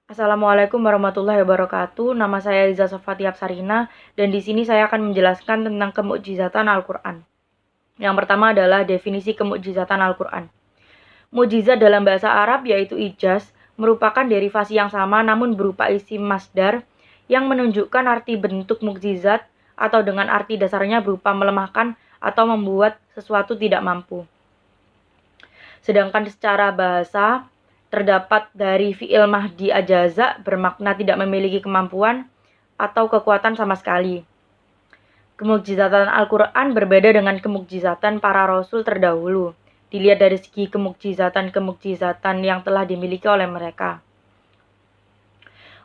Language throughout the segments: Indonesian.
Assalamualaikum warahmatullahi wabarakatuh. Nama saya Liza Sofati Apsarina dan di sini saya akan menjelaskan tentang kemukjizatan Al-Qur'an. Yang pertama adalah definisi kemukjizatan Al-Qur'an. Mukjizat dalam bahasa Arab yaitu ijaz merupakan derivasi yang sama namun berupa isim masdar yang menunjukkan arti bentuk mukjizat atau dengan arti dasarnya berupa melemahkan atau membuat sesuatu tidak mampu. Sedangkan secara bahasa terdapat dari fi'il mahdi ajaza bermakna tidak memiliki kemampuan atau kekuatan sama sekali. Kemukjizatan Al-Quran berbeda dengan kemukjizatan para rasul terdahulu. Dilihat dari segi kemukjizatan yang telah dimiliki oleh mereka.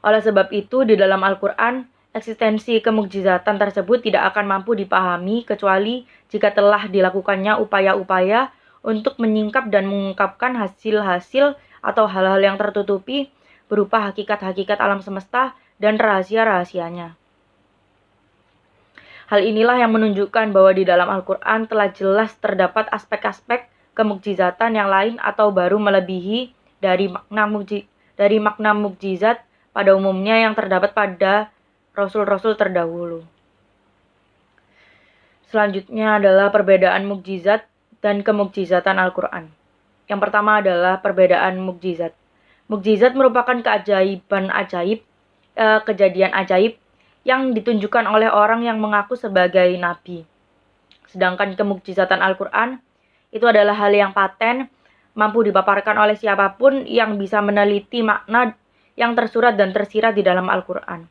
Oleh sebab itu, di dalam Al-Quran, eksistensi kemukjizatan tersebut tidak akan mampu dipahami kecuali jika telah dilakukannya upaya-upaya untuk menyingkap dan mengungkapkan hasil-hasil atau hal-hal yang tertutupi berupa hakikat-hakikat alam semesta dan rahasia-rahasianya. Hal inilah yang menunjukkan bahwa di dalam Al-Quran telah jelas terdapat aspek-aspek kemukjizatan yang lain atau baru melebihi dari makna mukjizat pada umumnya yang terdapat pada rasul-rasul terdahulu. Selanjutnya adalah perbedaan mukjizat dan kemukjizatan Al-Quran. Yang pertama adalah perbedaan mukjizat. Mukjizat merupakan keajaiban ajaib, kejadian ajaib yang ditunjukkan oleh orang yang mengaku sebagai nabi. Sedangkan kemukjizatan Al-Quran itu adalah hal yang paten, mampu dipaparkan oleh siapapun yang bisa meneliti makna yang tersurat dan tersirat di dalam Al-Quran.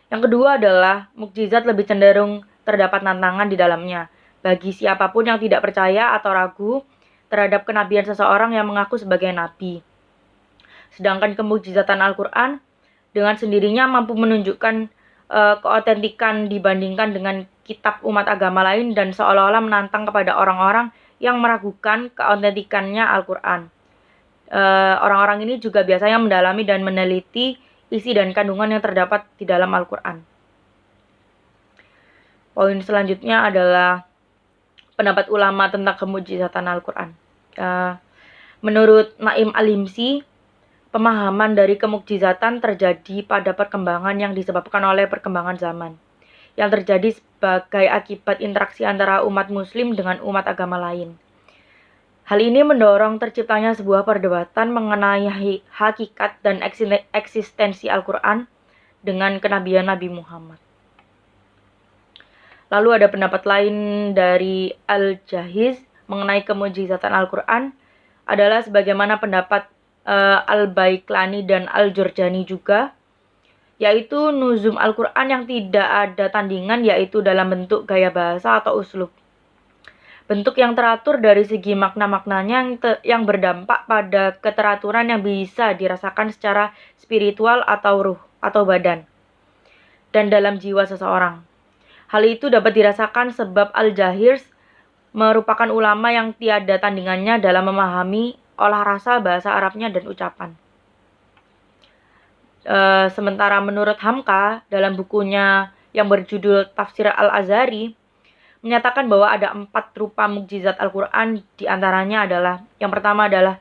Yang kedua adalah mukjizat lebih cenderung terdapat tantangan di dalamnya bagi siapapun yang tidak percaya atau ragu terhadap kenabian seseorang yang mengaku sebagai nabi. Sedangkan kemukjizatan Al-Quran dengan sendirinya mampu menunjukkan keotentikan dibandingkan dengan kitab umat agama lain dan seolah-olah menantang kepada orang-orang yang meragukan keotentikannya Al-Quran. Orang-orang ini juga biasanya mendalami dan meneliti isi dan kandungan yang terdapat di dalam Al-Quran. Poin selanjutnya adalah pendapat ulama tentang kemukjizatan Al-Quran. Menurut Naim Al-Himsi, pemahaman dari kemukjizatan terjadi pada perkembangan yang disebabkan oleh perkembangan zaman, yang terjadi sebagai akibat interaksi antara umat muslim dengan umat agama lain. Hal ini mendorong terciptanya sebuah perdebatan mengenai hakikat dan eksistensi Al-Quran dengan kenabian Nabi Muhammad. Lalu ada pendapat lain dari Al-Jahiz mengenai kemukjizatan Al-Quran adalah sebagaimana pendapat Al-Baiqlani dan Al-Jurjani juga, yaitu nuzum Al-Quran yang tidak ada tandingan yaitu dalam bentuk gaya bahasa atau uslub. Bentuk yang teratur dari segi makna-maknanya yang berdampak pada keteraturan yang bisa dirasakan secara spiritual atau ruh atau badan dan dalam jiwa seseorang. Hal itu dapat dirasakan sebab Al-Jahiz merupakan ulama yang tiada tandingannya dalam memahami olah rasa bahasa Arabnya dan ucapan. Sementara menurut Hamka dalam bukunya yang berjudul Tafsir Al-Azhari menyatakan bahwa ada 4 rupa mukjizat Al-Quran, diantaranya adalah yang pertama adalah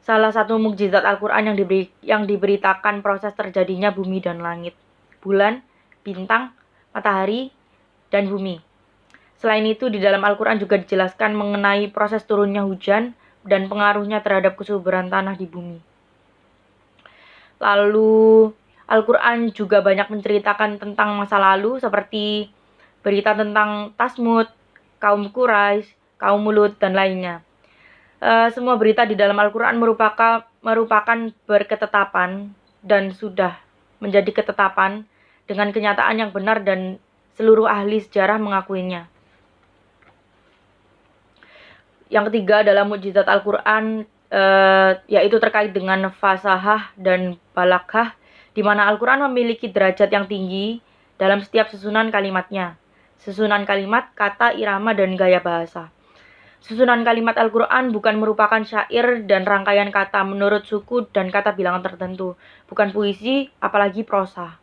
salah satu mukjizat Al-Quran yang diberitakan proses terjadinya bumi dan langit, bulan, bintang, matahari, dan bumi. Selain itu, di dalam Al-Quran juga dijelaskan mengenai proses turunnya hujan dan pengaruhnya terhadap kesuburan tanah di bumi. Lalu, Al-Quran juga banyak menceritakan tentang masa lalu seperti berita tentang Tasmud, kaum Quraisy, kaum Lut, dan lainnya. Semua berita di dalam Al-Quran merupakan berketetapan dan sudah menjadi ketetapan dengan kenyataan yang benar dan seluruh ahli sejarah mengakuinya. Yang ketiga adalah mukjizat Al-Quran, yaitu terkait dengan fasahah dan balaghah, di mana Al-Quran memiliki derajat yang tinggi dalam setiap susunan kalimatnya. Susunan kalimat, kata, irama, dan gaya bahasa. Susunan kalimat Al-Quran bukan merupakan syair dan rangkaian kata menurut suku dan kata bilangan tertentu, bukan puisi, apalagi prosa.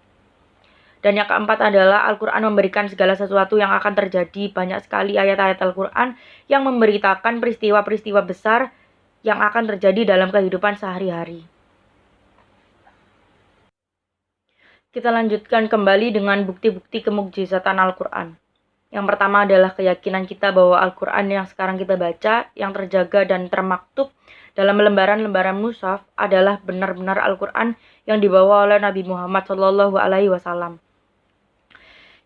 Dan yang keempat adalah Al-Quran memberikan segala sesuatu yang akan terjadi. Banyak sekali ayat-ayat Al-Quran yang memberitakan peristiwa-peristiwa besar yang akan terjadi dalam kehidupan sehari-hari. Kita lanjutkan kembali dengan bukti-bukti kemukjizatan Al-Quran. Yang pertama adalah keyakinan kita bahwa Al-Quran yang sekarang kita baca, yang terjaga dan termaktub dalam lembaran-lembaran mushaf adalah benar-benar Al-Quran yang dibawa oleh Nabi Muhammad SAW,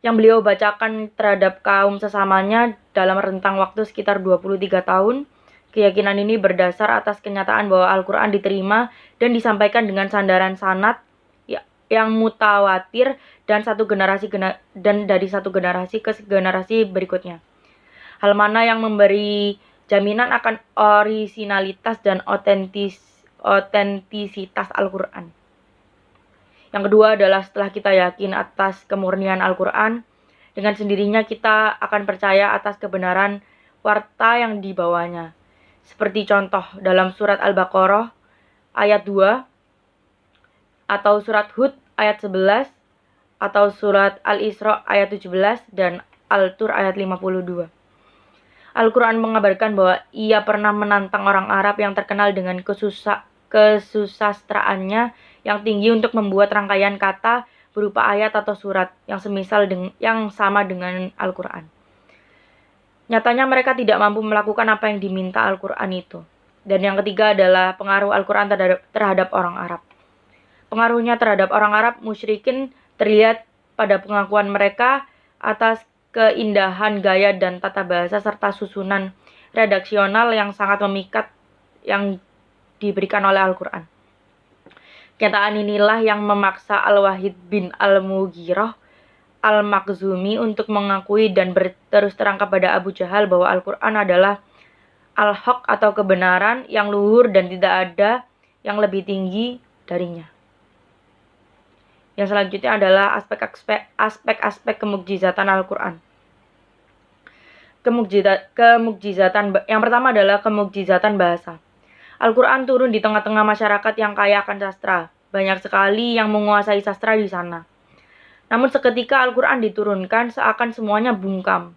yang beliau bacakan terhadap kaum sesamanya dalam rentang waktu sekitar 23 tahun. Keyakinan ini berdasar atas kenyataan bahwa Al-Quran diterima dan disampaikan dengan sandaran sanad yang mutawatir dan dari satu generasi ke generasi berikutnya. Hal mana yang memberi jaminan akan orisinalitas dan otentisitas Al-Quran. Yang kedua adalah setelah kita yakin atas kemurnian Al-Quran, dengan sendirinya kita akan percaya atas kebenaran warta yang dibawanya. Seperti contoh dalam surat Al-Baqarah ayat 2, atau surat Hud ayat 11, atau surat Al-Isra ayat 17, dan Al-Tur ayat 52. Al-Quran mengabarkan bahwa ia pernah menantang orang Arab yang terkenal dengan kesusastraannya yang tinggi untuk membuat rangkaian kata berupa ayat atau surat yang sama dengan Al-Quran. Nyatanya mereka tidak mampu melakukan apa yang diminta Al-Quran itu. Dan yang ketiga adalah pengaruh Al-Quran terhadap orang Arab. Pengaruhnya terhadap orang Arab musyrikin terlihat pada pengakuan mereka atas keindahan gaya dan tata bahasa serta susunan redaksional yang sangat memikat yang diberikan oleh Al-Quran. Kenyataan inilah yang memaksa Al-Wahid bin Al-Mughirah Al-Makhzumi untuk mengakui dan berterus terang kepada Abu Jahal bahwa Al-Quran adalah al-haq atau kebenaran yang luhur dan tidak ada yang lebih tinggi darinya. Yang selanjutnya adalah aspek-aspek kemukjizatan Al-Quran. Kemukjizatan yang pertama adalah kemukjizatan bahasa. Al-Quran turun di tengah-tengah masyarakat yang kaya akan sastra. Banyak sekali yang menguasai sastra di sana. Namun seketika Al-Quran diturunkan, seakan semuanya bungkam.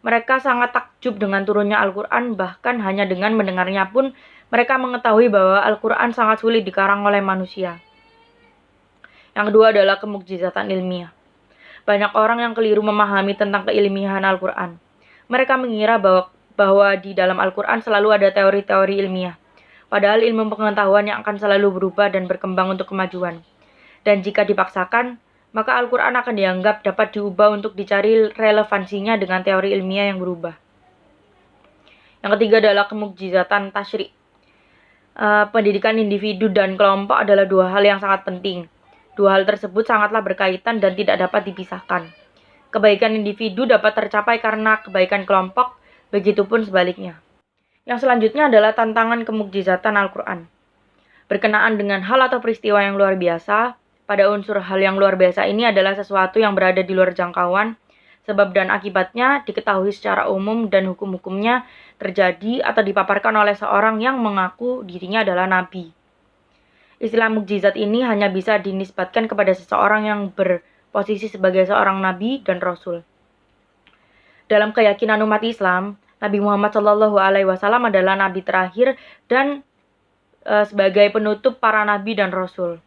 Mereka sangat takjub dengan turunnya Al-Quran, bahkan hanya dengan mendengarnya pun mereka mengetahui bahwa Al-Quran sangat sulit dikarang oleh manusia. Yang kedua adalah kemukjizatan ilmiah. Banyak orang yang keliru memahami tentang keilmiahan Al-Quran. Mereka mengira bahwa di dalam Al-Quran selalu ada teori-teori ilmiah. Padahal ilmu pengetahuan yang akan selalu berubah dan berkembang untuk kemajuan. Dan jika dipaksakan, maka Al-Quran akan dianggap dapat diubah untuk dicari relevansinya dengan teori ilmiah yang berubah. Yang ketiga adalah kemukjizatan tasyri'. Pendidikan individu dan kelompok adalah dua hal yang sangat penting. Dua hal tersebut sangatlah berkaitan dan tidak dapat dipisahkan. Kebaikan individu dapat tercapai karena kebaikan kelompok, begitupun sebaliknya. Yang selanjutnya adalah tantangan kemukjizatan Al-Quran. Berkenaan dengan hal atau peristiwa yang luar biasa, pada unsur hal yang luar biasa ini adalah sesuatu yang berada di luar jangkauan, sebab dan akibatnya diketahui secara umum dan hukum-hukumnya terjadi atau dipaparkan oleh seorang yang mengaku dirinya adalah nabi. Istilah mukjizat ini hanya bisa dinisbatkan kepada seseorang yang berposisi sebagai seorang nabi dan rasul. Dalam keyakinan umat Islam, Nabi Muhammad SAW adalah nabi terakhir dan sebagai penutup para nabi dan rasul.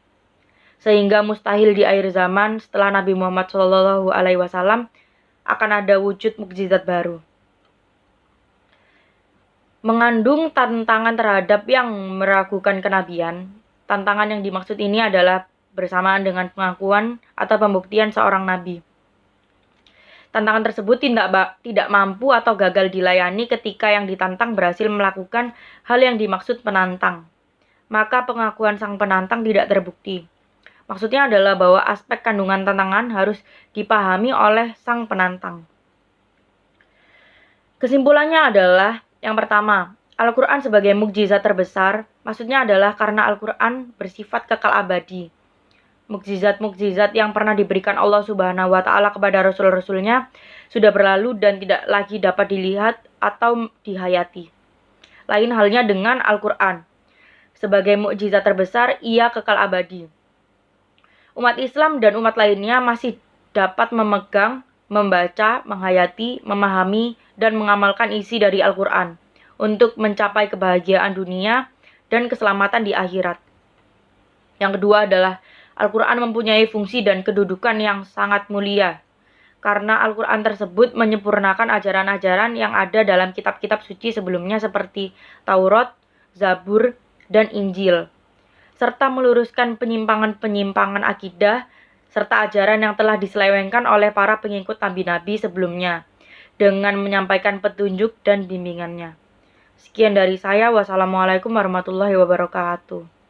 Sehingga mustahil di akhir zaman setelah Nabi Muhammad SAW akan ada wujud mukjizat baru. Mengandung tantangan terhadap yang meragukan kenabian. Tantangan yang dimaksud ini adalah bersamaan dengan pengakuan atau pembuktian seorang nabi. Tantangan tersebut tidak mampu atau gagal dilayani ketika yang ditantang berhasil melakukan hal yang dimaksud penantang. Maka pengakuan sang penantang tidak terbukti. Maksudnya adalah bahwa aspek kandungan tantangan harus dipahami oleh sang penantang. Kesimpulannya adalah, yang pertama, Al-Quran sebagai mukjizat terbesar, maksudnya adalah karena Al-Quran bersifat kekal abadi. Mukjizat-mukjizat yang pernah diberikan Allah Subhanahu wa Ta'ala kepada Rasul-Rasulnya sudah berlalu dan tidak lagi dapat dilihat atau dihayati. Lain halnya dengan Al-Quran. Sebagai mukjizat terbesar, ia kekal abadi. Umat Islam dan umat lainnya masih dapat memegang, membaca, menghayati, memahami, dan mengamalkan isi dari Al-Quran untuk mencapai kebahagiaan dunia dan keselamatan di akhirat. Yang kedua adalah Al-Quran mempunyai fungsi dan kedudukan yang sangat mulia, karena Al-Quran tersebut menyempurnakan ajaran-ajaran yang ada dalam kitab-kitab suci sebelumnya seperti Taurat, Zabur, dan Injil, serta meluruskan penyimpangan-penyimpangan akidah serta ajaran yang telah diselewengkan oleh para pengikut nabi-nabi sebelumnya dengan menyampaikan petunjuk dan bimbingannya. Sekian dari saya. Wassalamualaikum warahmatullahi wabarakatuh.